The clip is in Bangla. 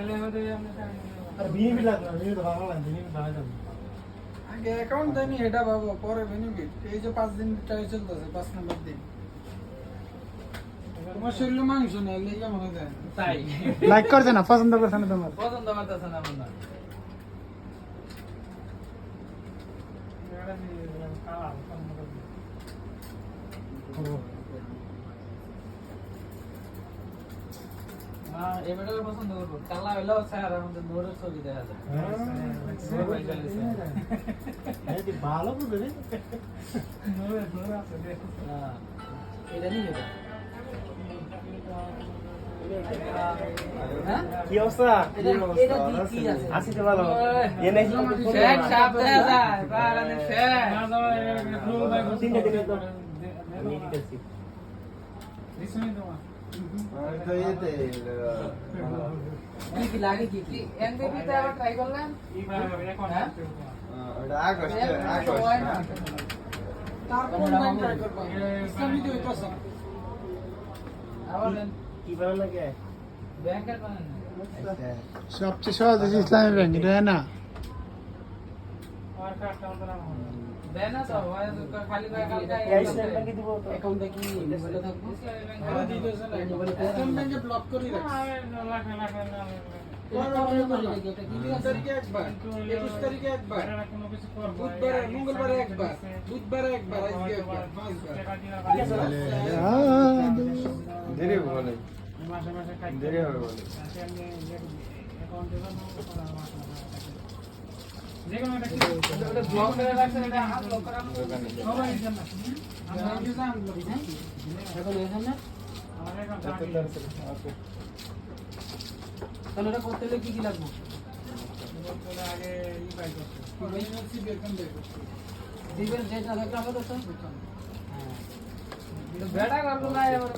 আর বিনিবিট লাগবে না, বিনিবিট ভালো লাগে, বিনিবিট ভালো যাবে। আগে অ্যাকাউন্ট দেয়নি এটা ভাবো, পরে বেনিফিট। এই যে 5 দিন ট্রাই চলতেছে, 5 নম্বর দিন। তোমার শরীরে মাংস নেই, লেগে মনে যায় তাই লাইক করছে না, পছন্দ করছে না তোমার। পছন্দ করতেছে না মনে হয়। এবারে পছন্দ করবো, কালা হইলেও স্যার আমাদের নোরের ছবি দেখা যায়। এই যে ভালো বুঝে রে। এটা নিয়ে যাবে। হ্যাঁ? কি অবস্থা? এটা কি আছে? আছি তো ভালো। এ নাই শেখ সাহেব দেখা যায়, বারানে শেখ। তিনটা দিনে তো আমি দিতেছি। তো এতে কি কি লাগে কি কি? এমবিবি তে আবার ট্রাই করলেন? হ্যাঁ? ওটা আগস্টে তারপর ব্যাংক ট্রাই করবা। ইসলামী তো হইতাছে। আবার কি ভালো লাগে? ব্যাংকের বানান না। সবচেয়ে সহজ হচ্ছে ইসলামী ব্যাংক, এটা না? দেয় না তো, ওই খালি কালকে এই স্ট্যান্ডটা কি দিব তো? অ্যাকাউন্টে কি মোবাইলে থাকবে? আরে দিতেছে না। ইসলামী ব্যাংকে ব্লক করে রাখছে। এটা করে করে নাকি এটা কি 3 তারিখে একবার, 21 তারিখে একবার, বুধবারে, মঙ্গলবারে একবার, বুধবারে একবার, আজকে একবার, 5 বার। দেরি বলে দেরি হবে বলে এটা ব্লক করে রাখছেন, এটা আনলক করা ব্যাংকে যান, ব্লক করতে। এখন এখানে তাহলে এটা করতে হলে কি কি লাগবে? ইমার্জেন্সি বেতন দেয় করতে। দিবেন যেটা থাকলে আমাদের তো বেটা করবো না এবার